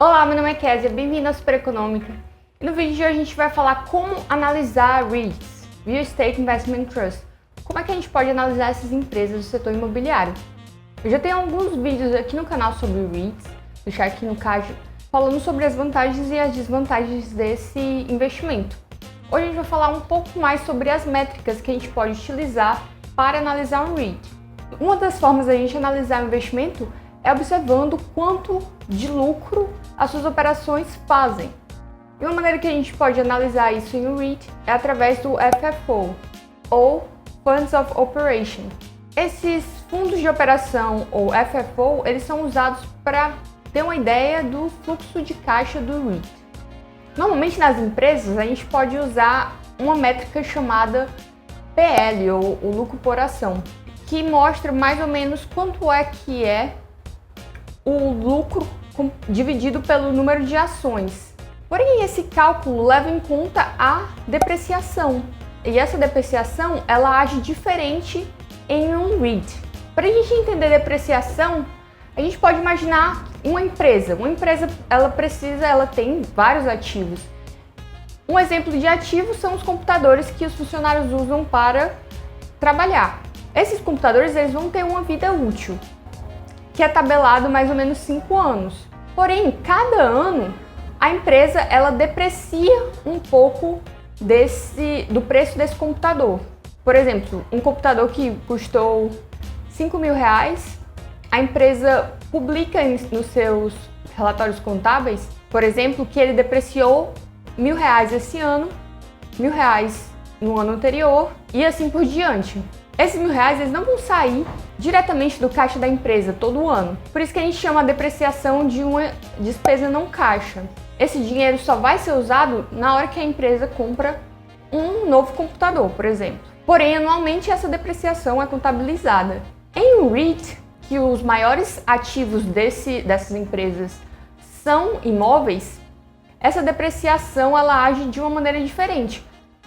Olá, meu nome é Kézia, bem-vindo à Super Econômica. E no vídeo de hoje a gente vai falar como analisar REITs, Real Estate Investment Trust. Como é que a gente pode analisar essas empresas do setor imobiliário. Eu já tenho alguns vídeos aqui no canal sobre REITs, deixar aqui no card, falando sobre as vantagens e as desvantagens desse investimento. Hoje a gente vai falar um pouco mais sobre as métricas que a gente pode utilizar para analisar um REIT. Uma das formas da gente analisar o investimento é observando quanto de lucro as suas operações fazem. E uma maneira que a gente pode analisar isso em um REIT é através do FFO, ou Funds of Operation. Esses fundos de operação, ou FFO, eles são usados para ter uma ideia do fluxo de caixa do REIT. Normalmente nas empresas a gente pode usar uma métrica chamada PL, ou o lucro por ação, que mostra mais ou menos quanto é que é o lucro dividido pelo número de ações. Porém, esse cálculo leva em conta a depreciação. E essa depreciação, ela age diferente em um REIT. Para a gente entender depreciação, a gente pode imaginar uma empresa. Uma empresa, ela tem vários ativos. Um exemplo de ativo são os computadores que os funcionários usam para trabalhar. Esses computadores, eles vão ter uma vida útil, que é tabelado mais ou menos 5 anos. Porém, cada ano, a empresa ela deprecia um pouco do preço desse computador. Por exemplo, um computador que custou 5 mil reais, a empresa publica nos seus relatórios contábeis, por exemplo, que ele depreciou 1.000 reais esse ano, 1.000 reais no ano anterior e assim por diante. Esses 1.000 reais eles não vão sair diretamente do caixa da empresa todo ano. Por isso que a gente chama a depreciação de uma despesa não caixa. Esse dinheiro só vai ser usado na hora que a empresa compra um novo computador, por exemplo. Porém, anualmente essa depreciação é contabilizada. Em um REIT, que os maiores ativos dessas empresas são imóveis, essa depreciação ela age de uma maneira diferente.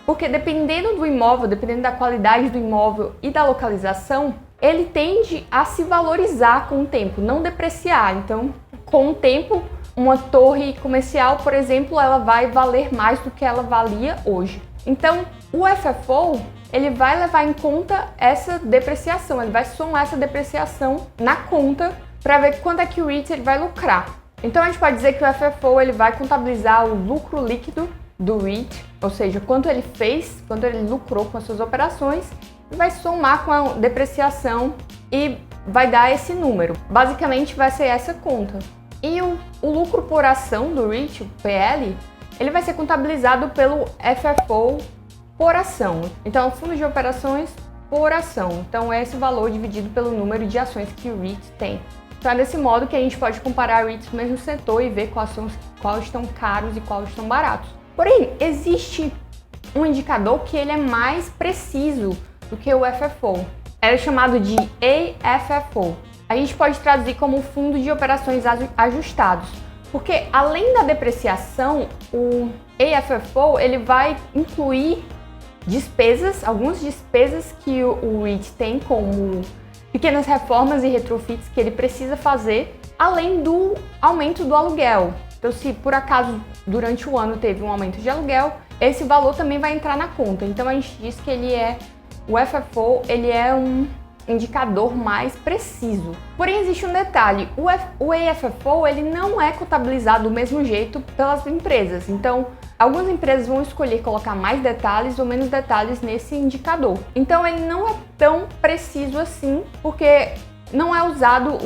Porque dependendo do imóvel, dependendo da qualidade do imóvel e da localização, ele tende a se valorizar com o tempo, não depreciar. Então, com o tempo, uma torre comercial, por exemplo, ela vai valer mais do que ela valia hoje. Então, o FFO, ele vai levar em conta essa depreciação, ele vai somar essa depreciação na conta para ver quanto é que o REIT ele vai lucrar. Então, a gente pode dizer que o FFO ele vai contabilizar o lucro líquido do REIT, ou seja, quanto ele fez, quanto ele lucrou com as suas operações, e vai somar com a depreciação e vai dar esse número. Basicamente vai ser essa conta. E o lucro por ação do REIT, o PL, ele vai ser contabilizado pelo FFO por ação. Então, fundo de operações por ação. Então, é esse valor dividido pelo número de ações que o REIT tem. Então, é desse modo que a gente pode comparar REITs no mesmo setor e ver quais estão caros e quais estão baratos. Porém, existe um indicador que ele é mais preciso do que o FFO. É chamado de AFFO. A gente pode traduzir como Fundo de Operações Ajustados, porque além da depreciação, o AFFO ele vai incluir despesas, algumas despesas que o REIT tem, como pequenas reformas e retrofits que ele precisa fazer, além do aumento do aluguel. Então, se por acaso durante o ano teve um aumento de aluguel, esse valor também vai entrar na conta. Então, a gente diz que o FFO ele é um indicador mais preciso. Porém, existe um detalhe: o AFFO ele não é contabilizado do mesmo jeito pelas empresas. Então, algumas empresas vão escolher colocar mais detalhes ou menos detalhes nesse indicador. Então, ele não é tão preciso assim, porque não é usado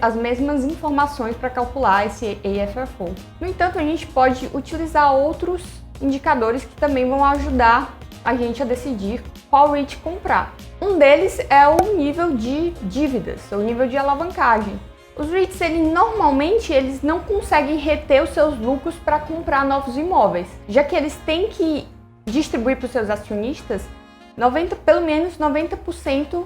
as mesmas informações para calcular esse AFFO. No entanto, a gente pode utilizar outros indicadores que também vão ajudar a gente a decidir qual REIT comprar. Um deles é o nível de dívidas, o nível de alavancagem. Os REITs, normalmente, eles não conseguem reter os seus lucros para comprar novos imóveis, já que eles têm que distribuir para os seus acionistas pelo menos 90%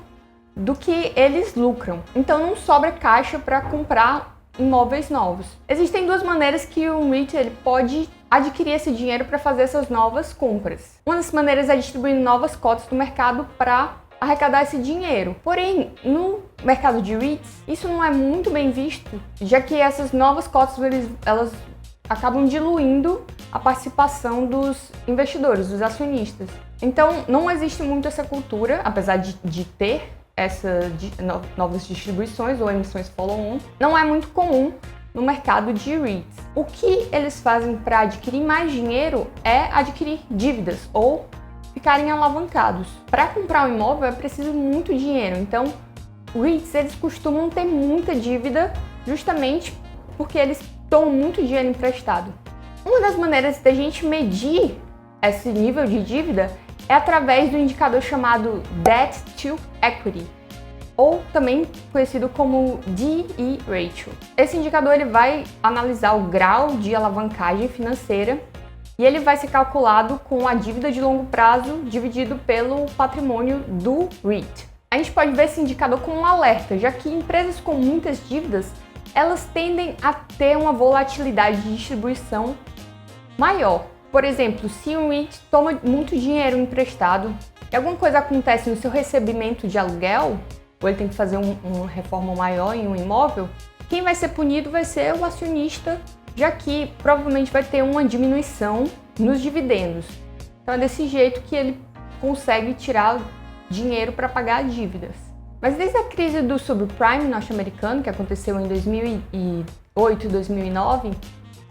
do que eles lucram. Então não sobra caixa para comprar imóveis novos. Existem duas maneiras que o REIT ele pode adquirir esse dinheiro para fazer essas novas compras. Uma das maneiras é distribuindo novas cotas do mercado para arrecadar esse dinheiro. Porém, no mercado de REITs, isso não é muito bem visto, já que essas novas cotas elas acabam diluindo a participação dos investidores, dos acionistas. Então, não existe muito essa cultura, apesar de ter novas distribuições ou emissões follow-on, não é muito comum no mercado de REITs. O que eles fazem para adquirir mais dinheiro é adquirir dívidas ou ficarem alavancados. Para comprar um imóvel é preciso muito dinheiro, então REITs eles costumam ter muita dívida justamente porque eles tomam muito dinheiro emprestado. Uma das maneiras da gente medir esse nível de dívida é através do indicador chamado Debt to Equity, ou também conhecido como D/E Ratio. Esse indicador ele vai analisar o grau de alavancagem financeira e ele vai ser calculado com a dívida de longo prazo dividido pelo patrimônio do REIT. A gente pode ver esse indicador como um alerta, já que empresas com muitas dívidas elas tendem a ter uma volatilidade de distribuição maior. Por exemplo, se um REIT toma muito dinheiro emprestado e alguma coisa acontece no seu recebimento de aluguel, ou ele tem que fazer uma reforma maior em um imóvel, quem vai ser punido vai ser o acionista, já que provavelmente vai ter uma diminuição nos dividendos. Então é desse jeito que ele consegue tirar dinheiro para pagar dívidas. Mas desde a crise do subprime norte-americano, que aconteceu em 2008 e 2009,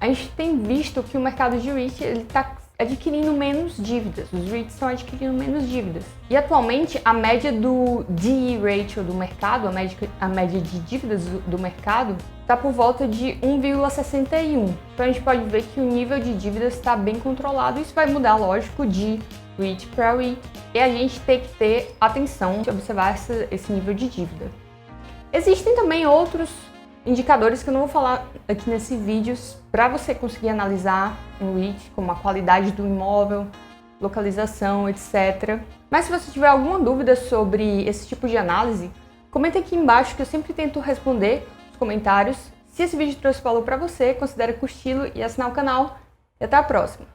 a gente tem visto que o mercado de REIT está adquirindo menos dívidas. Os REITs estão adquirindo menos dívidas. E atualmente a média do D/E Ratio do mercado, a média de dívidas do mercado, está por volta de 1,61. Então a gente pode ver que o nível de dívidas está bem controlado. Isso vai mudar, lógico, de REIT para REIT. E a gente tem que ter atenção de observar esse nível de dívida. Existem também outros indicadores que eu não vou falar aqui nesse vídeo para você conseguir analisar um REIT, como a qualidade do imóvel, localização, etc. Mas se você tiver alguma dúvida sobre esse tipo de análise, comenta aqui embaixo que eu sempre tento responder os comentários. Se esse vídeo trouxe valor para você, considere curti-lo e assinar o canal. E até a próxima!